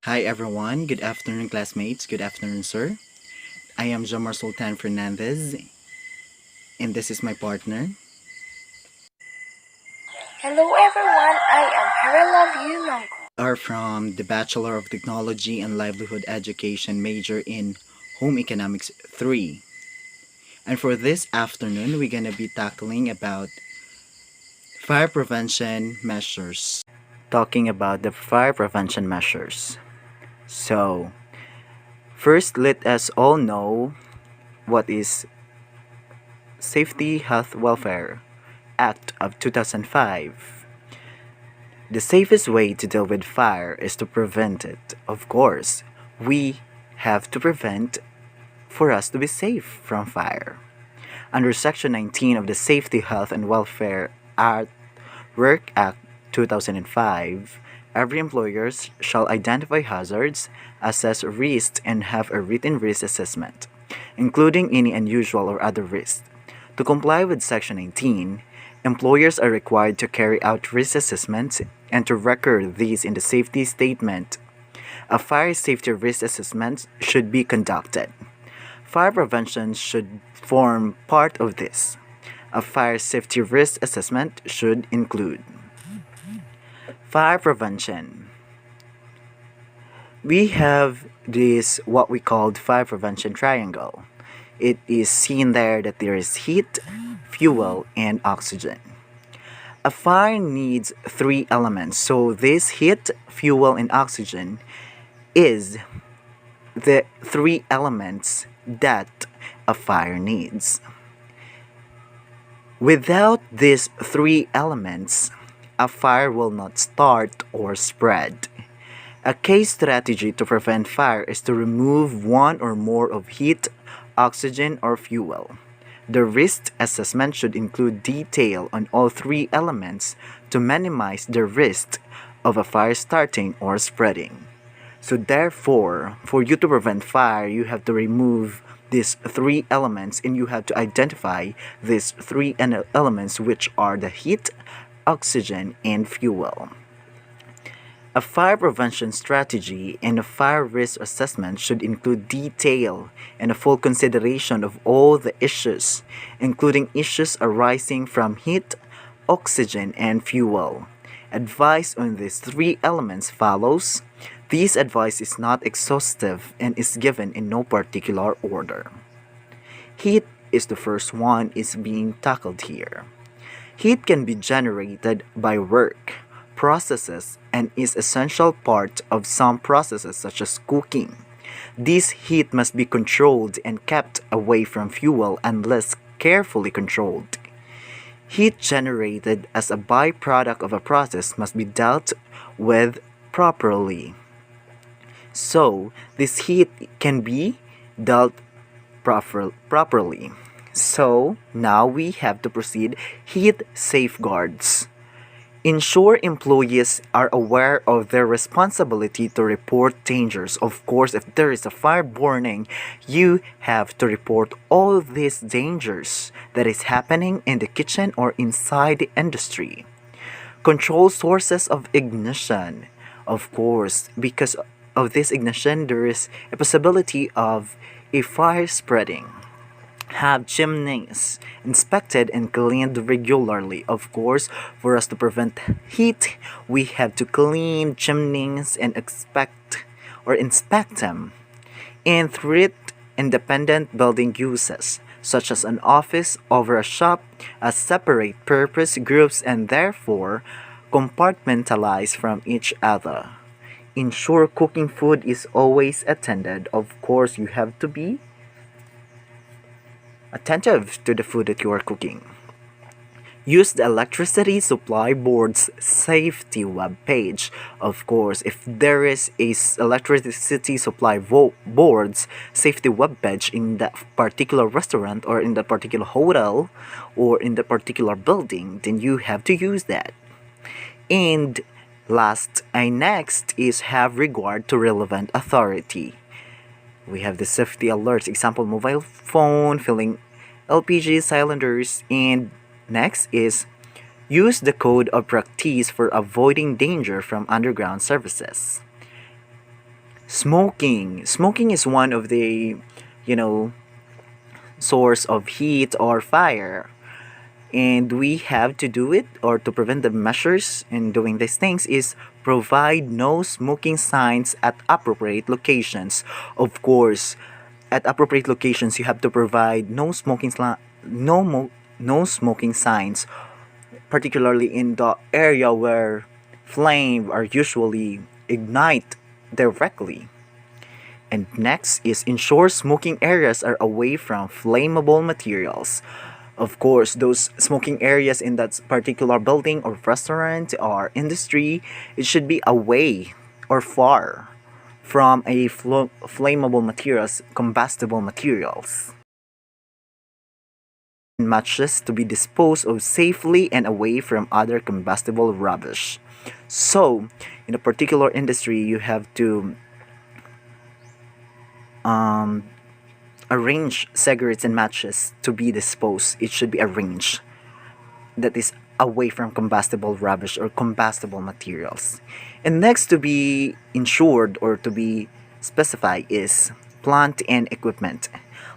Hi everyone, good afternoon classmates, good afternoon sir. I am Jamar Sultan Fernandez and this is my partner. Hello everyone, I am Haralav Yunong. Are from the Bachelor of Technology and Livelihood Education major in Home Economics 3. And for this afternoon, we're going to be tackling about fire prevention measures. Talking about the fire prevention measures. So, first let us all know what is Safety Health Welfare Act of 2005. The safest way to deal with fire is to prevent it. Of course, we have to prevent for us to be safe from fire. Under Section 19 of the Safety, Health, and Welfare Act, Work Act 2005, every employer shall identify hazards, assess risks, and have a written risk assessment, including any unusual or other risks. To comply with Section 19, employers are required to carry out risk assessments and to record these in the safety statement. A fire safety risk assessment should be conducted. Fire prevention should form part of this. A fire safety risk assessment should include fire prevention. We have this what we called fire prevention triangle. It is seen there that there is heat, fuel, and oxygen. A fire needs three elements. So this heat, fuel, and oxygen is the three elements that a fire needs. Without these three elements, a fire will not start or spread. A key strategy to prevent fire is to remove one or more of heat, oxygen, or fuel. The risk assessment should include detail on all three elements to minimize the risk of a fire starting or spreading. So therefore, for you to prevent fire, you have to remove these three elements and you have to identify these three elements, which are the heat, oxygen, and fuel. A fire prevention strategy and a fire risk assessment should include detail and a full consideration of all the issues, including issues arising from heat, oxygen, and fuel. Advice on these three elements follows. This advice is not exhaustive and is given in no particular order. Heat is the first one is being tackled here. Heat can be generated by work, processes, and is essential part of some processes such as cooking. This heat must be controlled and kept away from fuel unless carefully controlled. Heat generated as a byproduct of a process must be dealt with properly. So, this heat can be dealt properly. So, now we have to proceed heat safeguards. Ensure employees are aware of their responsibility to report dangers. Of course, if there is a fire burning, you have to report all these dangers that is happening in the kitchen or inside the industry. Control sources of ignition. Of course, because of this ignition, there is a possibility of a fire spreading. Have chimneys inspected and cleaned regularly. Of course, for us to prevent heat, we have to clean chimneys and inspect them. And treat independent building uses, such as an office over a shop, as separate purpose groups and therefore compartmentalized from each other. Ensure cooking food is always attended. Of course, you have to be attentive to the food that you are cooking. Use the Electricity Supply Board's safety web page. Of course, if there is a electricity supply board's safety web page in that particular restaurant or in that particular hotel or in that particular building, then you have to use that. And last and next is have regard to relevant authority. We have the safety alerts, example mobile phone, filling LPG cylinders, and next is use the code of practice for avoiding danger from underground services. Smoking is one of the, you know, source of heat or fire. And we have to do it, or to prevent the measures in doing these things is provide no smoking signs at appropriate locations. Of course, at appropriate locations you have to provide no smoking signs, particularly in the area where flame are usually ignite directly. And next is ensure smoking areas are away from flammable materials. Of course, those smoking areas in that particular building or restaurant or industry, it should be away or far from flammable materials, combustible materials. Matches to be disposed of safely and away from other combustible rubbish. So, in a particular industry, you have to um, arrange cigarettes and matches to be disposed. It should be arranged that is away from combustible rubbish or combustible materials. And next to be insured or to be specified is plant and equipment.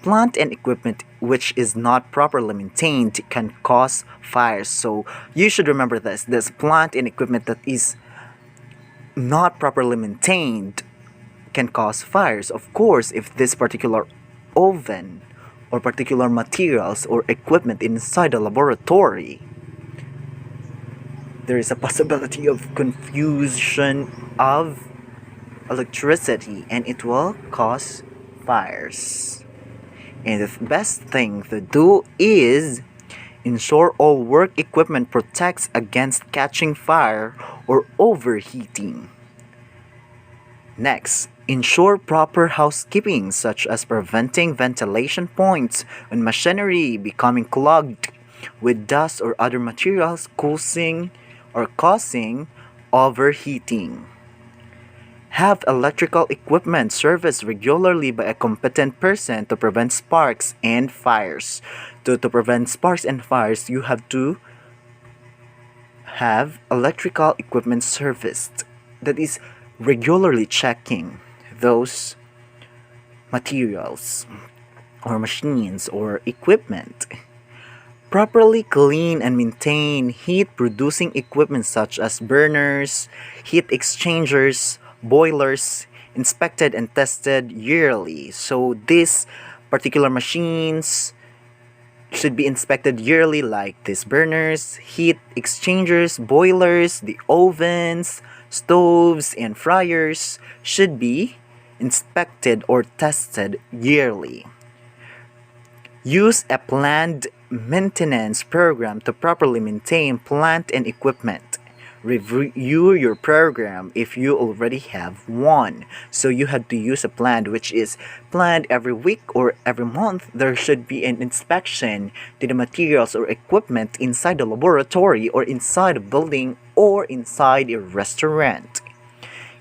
Plant and equipment which is not properly maintained can cause fires. So you should remember this. This plant and equipment that is not properly maintained can cause fires. Of course, if this particular oven or particular materials or equipment inside a laboratory, there is a possibility of confusion of electricity and it will cause fires. And the best thing to do is ensure all work equipment protects against catching fire or overheating. Next, ensure proper housekeeping, such as preventing ventilation points on machinery becoming clogged with dust or other materials causing overheating. Have electrical equipment serviced regularly by a competent person to prevent sparks and fires. To prevent sparks and fires, you have to have electrical equipment serviced. That is regularly checking those materials or machines or equipment. Properly clean and maintain heat producing equipment such as burners, heat exchangers, boilers, inspected and tested yearly. So these particular machines should be inspected yearly, like these burners, heat exchangers, boilers, the ovens, stoves, and fryers should be inspected or tested yearly. Use a planned maintenance program to properly maintain plant and equipment. Review your program if you already have one. So you have to use a plan which is planned every week or every month. There should be an inspection to the materials or equipment inside the laboratory or inside a building or inside a restaurant.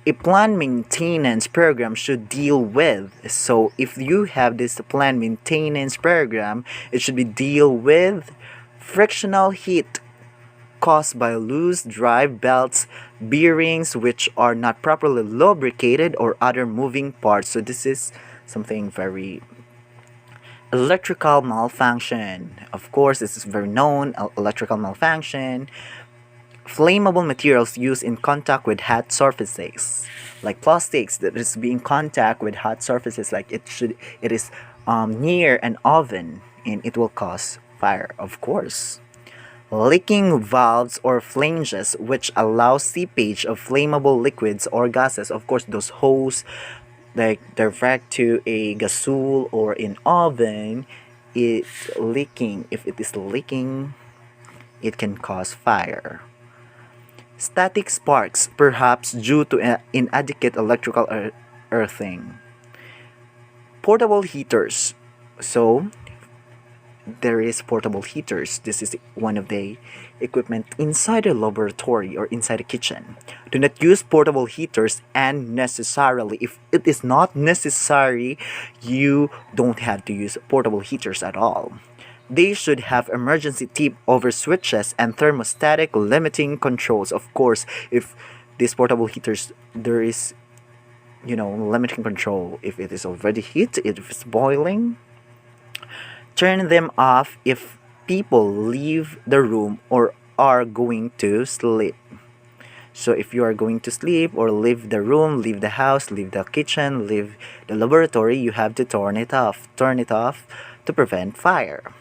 A planned maintenance program should deal with, so if you have this planned maintenance program, it should be deal with frictional heat caused by loose drive belts, bearings which are not properly lubricated, or other moving parts. So this is something very electrical malfunction. Of course, this is very known, electrical malfunction. Flammable materials used in contact with hot surfaces, like plastics that is being contact with hot surfaces, like it is near an oven, and it will cause fire. Of course, leaking valves or flanges which allow seepage of flammable liquids or gases. Of course, those hose like direct to a gasol or an oven, it's leaking. If it is leaking, it can cause fire. Static sparks, perhaps due to inadequate electrical earthing. Portable heaters. So, there is portable heaters. This is one of the equipment inside a laboratory or inside a kitchen. Do not use portable heaters unnecessarily. If it is not necessary, you don't have to use portable heaters at all. They should have emergency tip over switches and thermostatic limiting controls. Of course, if these portable heaters, there is limiting control. If it is already heat, if it's boiling, turn them off if people leave the room or are going to sleep. So if you are going to sleep or leave the room, leave the house, leave the kitchen, leave the laboratory, you have to turn it off. Turn it off to prevent fire.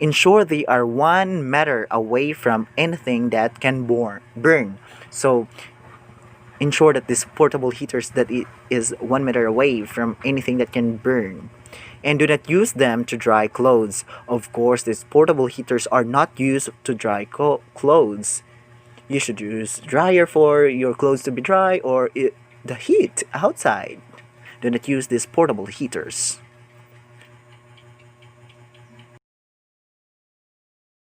Ensure they are 1 meter away from anything that can burn. So ensure that these portable heaters that it is 1 meter away from anything that can burn. And do not use them to dry clothes. Of course, these portable heaters are not used to dry clothes. You should use dryer for your clothes to be dry or the heat outside. Do not use these portable heaters.